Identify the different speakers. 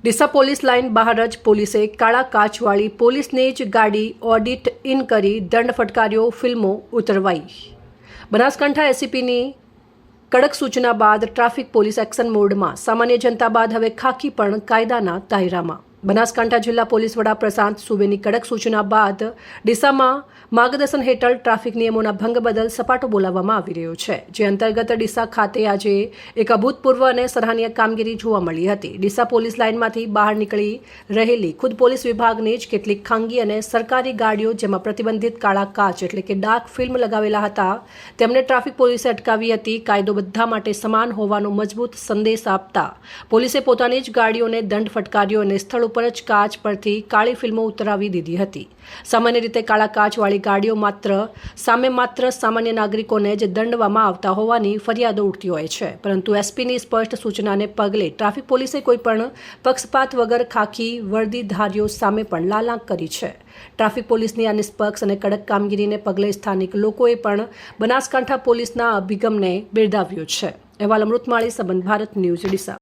Speaker 1: Deesa police line બહાર જ પોલીસે કાળા કાચવાળી પોલીસની જ ગાડી ઓડિટ ઇન કરી દંડ ફટકાર્યો, ફિલ્મો ઉતરવાઈ। બનાસકાંઠા એસીપીની કડક સૂચના બાદ ટ્રાફિક પોલીસ એક્શન મોડમાં, સામાન્ય જનતા બાદ હવે ખાકી પણ કાયદાના દાયરામાં। બનાસકાંઠા જિલ્લા પોલીસ વડા પ્રશાંત સુબેની કડક સૂચના બાદ ડીસામાં માર્ગદર્શન હેઠળ ટ્રાફિક નિયમોના ભંગ બદલ સપાટો બોલાવવામાં આવી રહ્યો છે, જે અંતર્ગત ડીસા ખાતે આજે એક અભૂતપૂર્વ અને સરાહનીય કામગીરી જોવા મળી હતી। ડીસા પોલીસ લાઇનમાંથી બહાર નીકળી રહેલી ખુદ પોલીસ વિભાગની જ કેટલીક ખાનગી અને સરકારી ગાડીઓ, જેમાં પ્રતિબંધિત કાળા કાચ એટલે કે ડાર્ક ફિલ્મ લગાવેલા હતા, તેમને ટ્રાફિક પોલીસે અટકાવી હતી। કાયદો બધા માટે સમાન હોવાનો મજબૂત સંદેશ આપતા પોલીસે પોતાની જ ગાડીઓને દંડ ફટકાર્યો અને સ્થળ ઉપર જ કાચ પરથી કાળી ફિલ્મો ઉતરાવી દીધી હતી। સામાન્ય રીતે કાળા કાચવાળી ગાડીઓ માત્ર સામાન્ય નાગરિકોને જ દંડવામાં આવતા હોવાની ફરિયાદો ઉઠતી હોય છે, પરંતુ એસપીની સ્પષ્ટ સૂચનાને પગલે ટ્રાફિક પોલીસે કોઈપણ પક્ષપાત વગર ખાખી વર્દીધારીઓ સામે પણ લાલાંક કરી છે। ટ્રાફિક પોલીસની આ નિષ્પક્ષ અને કડક કામગીરીને પગલે સ્થાનિક લોકોએ પણ બનાસકાંઠા પોલીસના અભિગમને બિરદાવ્યો છે। અહેવાલ અમૃતમાળી, સંબંધ ભારત ન્યૂઝ, ડીસા।